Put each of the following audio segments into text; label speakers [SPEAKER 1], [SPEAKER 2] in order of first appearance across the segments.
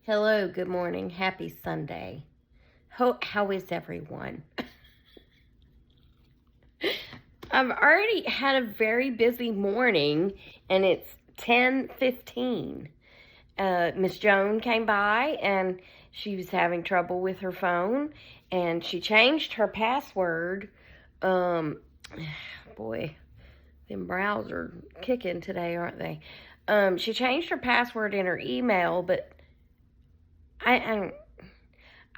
[SPEAKER 1] Hello, good morning, happy Sunday. How is everyone? I've already had a very busy morning and it's 10:15. Miss Joan came by and she was having trouble with her phone and she changed her password. Um, boy, them browser kicking today, aren't they? She changed her password in her email, but I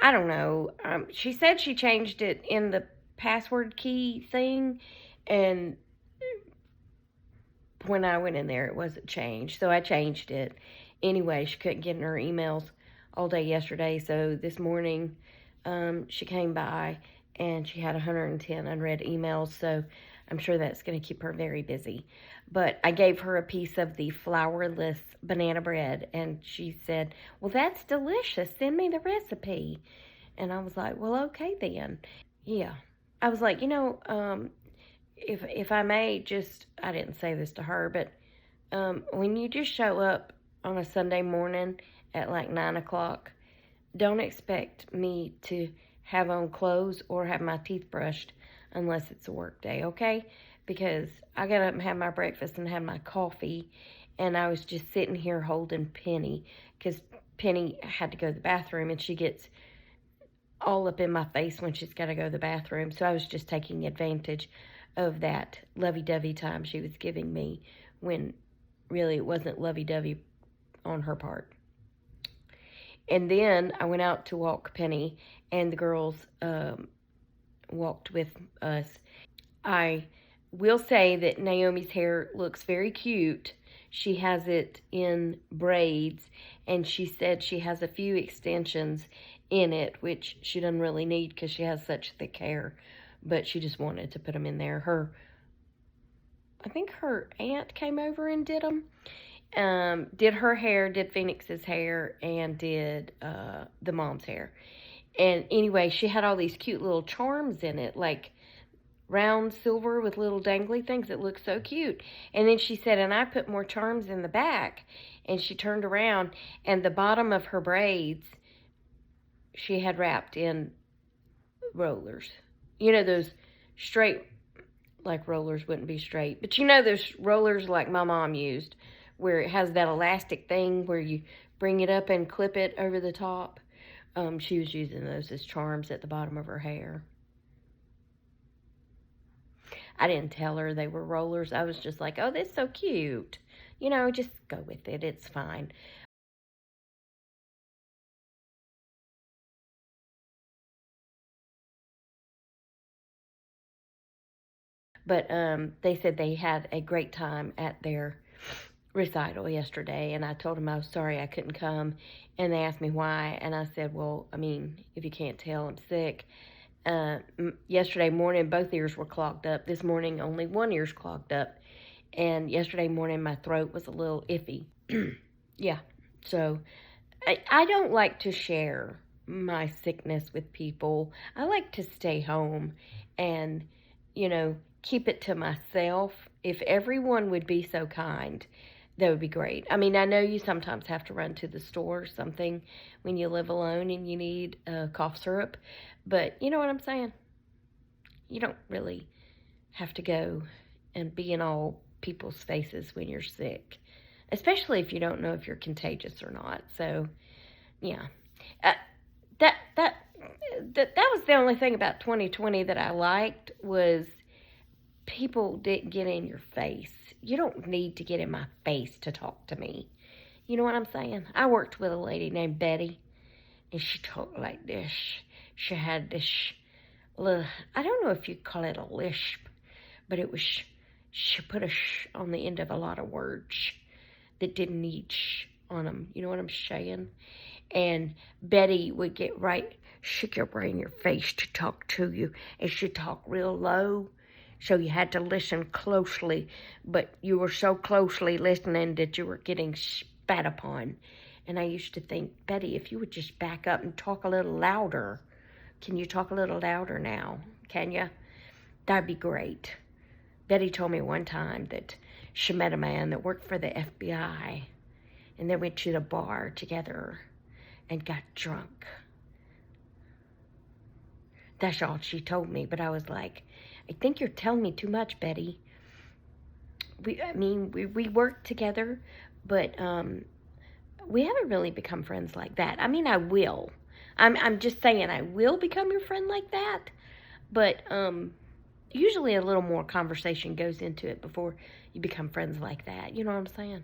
[SPEAKER 1] I don't know. She said she changed it in the password key thing, and when I went in there, it wasn't changed. So I changed it. Anyway, she couldn't get in her emails all day yesterday. So this morning, she came by and she had 110 unread emails. So I'm sure that's going to keep her very busy. But I gave her a piece of the flourless banana bread, and she said, "Well, that's delicious. Send me the recipe." And I was like, "Well, okay then." Yeah. I was like, if I may just, I didn't say this to her, but when you just show up on a Sunday morning at like 9 o'clock, don't expect me to have on clothes or have my teeth brushed unless it's a work day, okay? Because I got up and had my breakfast and had my coffee, and I was just sitting here holding Penny because Penny had to go to the bathroom and she gets all up in my face when she's got to go to the bathroom. So I was just taking advantage of that lovey-dovey time she was giving me when really it wasn't lovey-dovey on her part. And then I went out to walk Penny, and the girls walked with us. I will say that Naomi's hair looks very cute. She has it in braids, and she said she has a few extensions in it, which she doesn't really need because she has such thick hair, but she just wanted to put them in there. I think her aunt came over and did them. Did her hair, did Phoenix's hair, and did the mom's hair. And anyway, she had all these cute little charms in it, like round silver with little dangly things that look so cute. And then she said, and I put more charms in the back. And she turned around, and the bottom of her braids she had wrapped in rollers. You know, those straight, like rollers wouldn't be straight, but you know those rollers like my mom used, where it has that elastic thing where you bring it up and clip it over the top. She was using those as charms at the bottom of her hair. I didn't tell her they were rollers. I was just like, oh, that's so cute. You know, just go with it. It's fine. But they said they had a great time at their recital yesterday, and I told them I was sorry I couldn't come, and they asked me why, and I said, well, I mean, if you can't tell, I'm sick. Yesterday morning, both ears were clogged up. This morning, only one ear's clogged up, and yesterday morning, my throat was a little iffy. Yeah, so I don't like to share my sickness with people. I like to stay home and, keep it to myself. If everyone would be so kind, that would be great. I mean, I know you sometimes have to run to the store or something when you live alone and you need cough syrup, but you know what I'm saying? You don't really have to go and be in all people's faces when you're sick, especially if you don't know if you're contagious or not. So, yeah. Uh, that that that was the only thing about 2020 that I liked was people didn't get in your face. You don't need to get in my face to talk to me. You know what I'm saying? I worked with a lady named Betty, and she talked like this. She had this little, I don't know if you'd call it a lisp, but it was, she put a sh on the end of a lot of words that didn't need sh on them. You know what I'm saying? And Betty would get right, she'd get right in your face to talk to you, and she'd talk real low, so you had to listen closely, but you were so closely listening that you were getting spat upon. And I used to think, Betty, if you would just back up and talk a little louder. Can you talk a little louder now? Can you? That'd be great. Betty told me one time that she met a man that worked for the FBI, and they went to the bar together. and got drunk. That's all she told me, but I was like, I think you're telling me too much, Betty. We work together, but we haven't really become friends like that. I mean, I will. I'm just saying I will become your friend like that, but usually a little more conversation goes into it before you become friends like that. You know what I'm saying?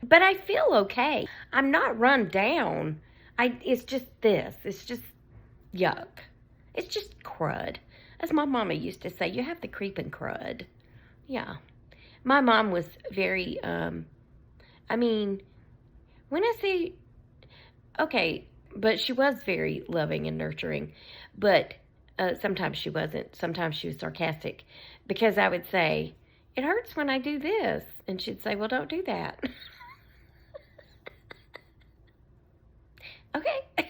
[SPEAKER 1] But I feel okay. I'm not run down. It's just this. It's just yuck. It's just crud. As my mama used to say, you have the creeping crud. Yeah. My mom was very, I mean, when I say, okay, but she was very loving and nurturing, but sometimes she wasn't. Sometimes she was sarcastic because I would say, it hurts when I do this. And she'd say, well, don't do that. Okay.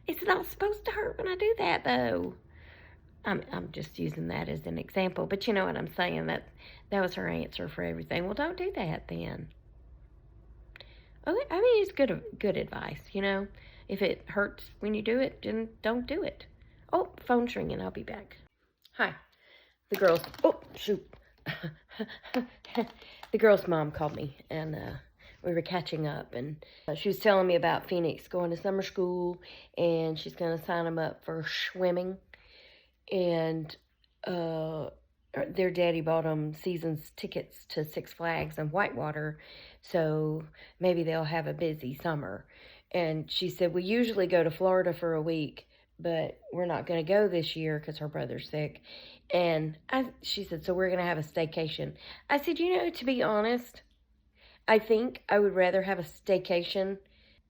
[SPEAKER 1] It's not supposed to hurt when I do that, though. I'm just using that as an example, but you know what I'm saying. That was her answer for everything. Well, don't do that then. Okay, I mean, it's good advice, you know. If it hurts when you do it, then don't do it. Oh, phone's ringing. I'll be back. Hi. The girls. Oh, shoot. The girl's mom called me, and we were catching up, and she was telling me about Phoenix going to summer school, and she's going to sign them up for swimming, and their daddy bought them season's tickets to Six Flags and Whitewater, so maybe they'll have a busy summer. And she said, we usually go to Florida for a week, but we're not going to go this year because her brother's sick. And she said, so we're going to have a staycation. I said, you know, to be honest, I think I would rather have a staycation.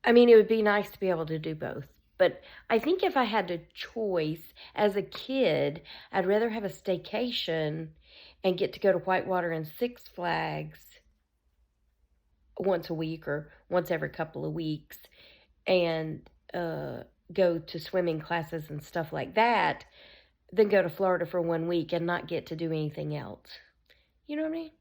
[SPEAKER 1] I mean, it would be nice to be able to do both. But I think if I had a choice as a kid, I'd rather have a staycation and get to go to Whitewater and Six Flags once a week or once every couple of weeks and go to swimming classes and stuff like that than go to Florida for 1 week and not get to do anything else. You know what I mean?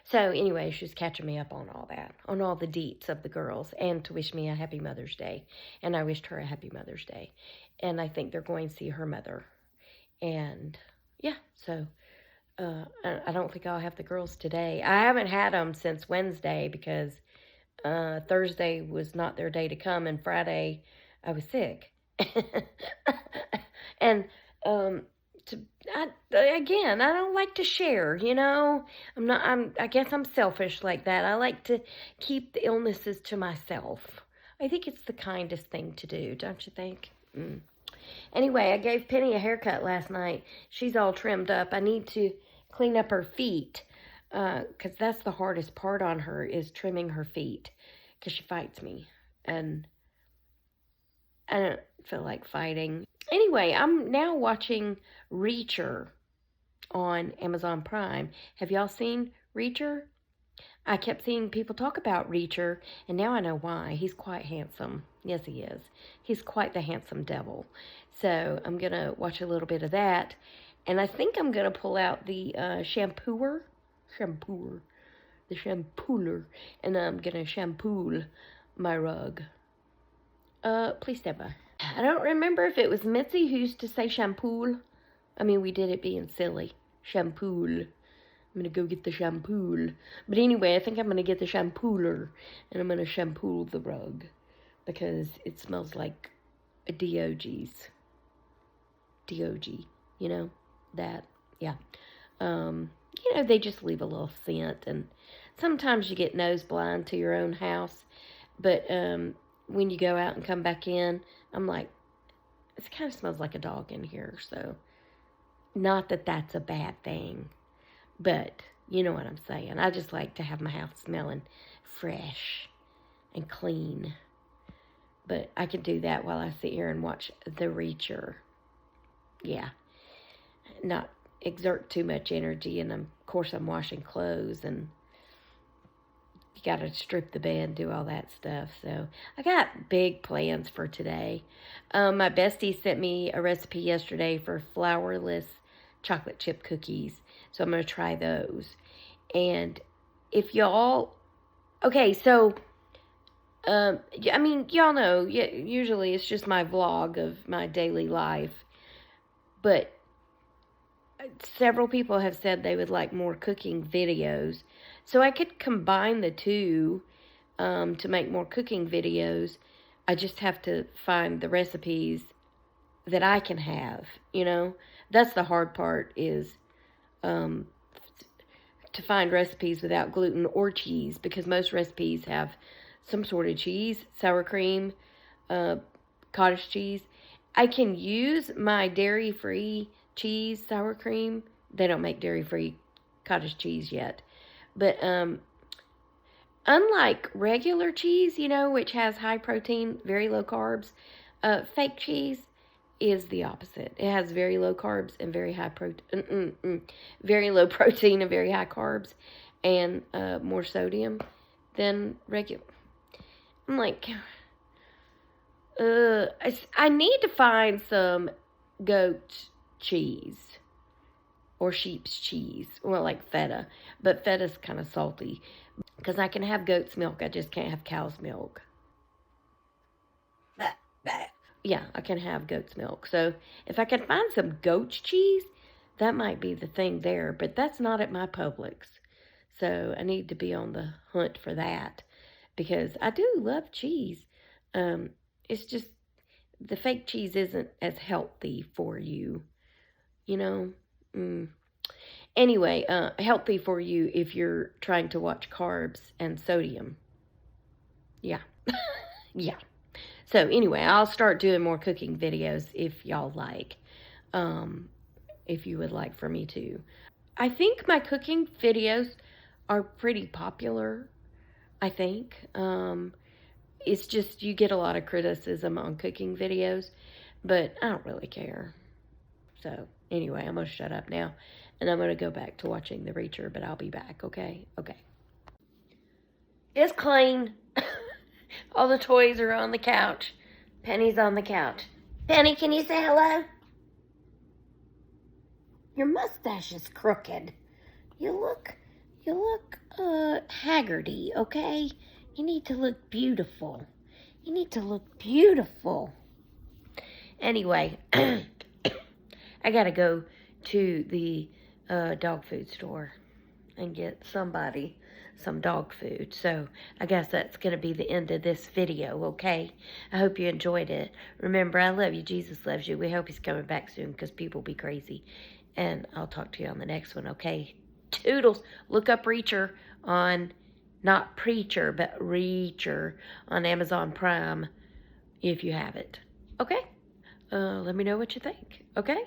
[SPEAKER 1] So anyway, she was catching me up on all that, on all the deets of the girls, and to wish me a happy Mother's Day. And I wished her a happy Mother's Day. And I think they're going to see her mother. And yeah, so I don't think I'll have the girls today. I haven't had them since Wednesday because Thursday was not their day to come, and Friday I was sick. And again, I don't like to share, you know. I guess I'm selfish like that. I like to keep the illnesses to myself. I think it's the kindest thing to do, don't you think? Anyway, I gave Penny a haircut last night. She's all trimmed up. I need to clean up her feet because that's the hardest part on her is trimming her feet because she fights me. And I don't feel like fighting. Anyway, I'm now watching Reacher on Amazon Prime. Have y'all seen Reacher? I kept seeing people talk about Reacher, and now I know why. He's quite handsome. Yes, he is. He's quite the handsome devil. So I'm going to watch a little bit of that. And I think I'm going to pull out the shampooer, and I'm going to shampoo my rug. Please step by. I don't remember if it was Mitzi who used to say shampoo. I mean, we did it being silly. Shampoo. I'm going to go get the shampoo. But anyway, I think I'm going to get the shampooer, and I'm going to shampoo the rug because it smells like a DOG's. DOG, you know, that, yeah. You know, they just leave a little scent, and sometimes you get nose blind to your own house, but when you go out and come back in, I'm like, it kind of smells like a dog in here, so not that that's a bad thing, but you know what I'm saying. I just like to have my house smelling fresh and clean, but I can do that while I sit here and watch The Reacher. Yeah, not exert too much energy, and of course I'm washing clothes, and you got to strip the bed, do all that stuff. So I got big plans for today. My bestie sent me a recipe yesterday for flourless chocolate chip cookies. So I'm going to try those. And if y'all... Okay, so Yeah, I mean, y'all know, yeah, usually it's just my vlog of my daily life. But several people have said they would like more cooking videos. So I could combine the two to make more cooking videos. I just have to find the recipes that I can have, you know. That's the hard part, is um, to find recipes without gluten or cheese, because most recipes have some sort of cheese, sour cream, cottage cheese. I can use my dairy-free cheese, sour cream. They don't make dairy-free cottage cheese yet. But unlike regular cheese, you know, which has high protein, very low carbs, fake cheese is the opposite. It has very low carbs and very high protein, very low protein and very high carbs, and more sodium than regular. I'm like, I need to find some goat cheese or sheep's cheese, or like feta, but feta's kind of salty, because I can have goat's milk, I just can't have cow's milk. Yeah, I can have goat's milk. So if I can find some goat's cheese, that might be the thing there, but that's not at my Publix. So I need to be on the hunt for that, because I do love cheese. It's just the fake cheese isn't as healthy for you, you know. Anyway, healthy for you if you're trying to watch carbs and sodium. Yeah. Yeah. So anyway, I'll start doing more cooking videos if y'all like. If you would like for me to. I think my cooking videos are pretty popular, I think. It's just you get a lot of criticism on cooking videos, but I don't really care. So anyway, I'm going to shut up now, and I'm going to go back to watching The Reacher, but I'll be back, okay? Okay. It's clean. All the toys are on the couch. Penny's on the couch. Penny, can you say hello? Your mustache is crooked. You look haggardy, okay? You need to look beautiful. You need to look beautiful. Anyway, I gotta go to the dog food store and get somebody some dog food. So I guess that's going to be the end of this video, okay? I hope you enjoyed it. Remember, I love you. Jesus loves you. We hope he's coming back soon, because people be crazy. And I'll talk to you on the next one, okay? Toodles. Look up Reacher on, not Preacher, but Reacher on Amazon Prime if you have it. Okay? Let me know what you think, okay?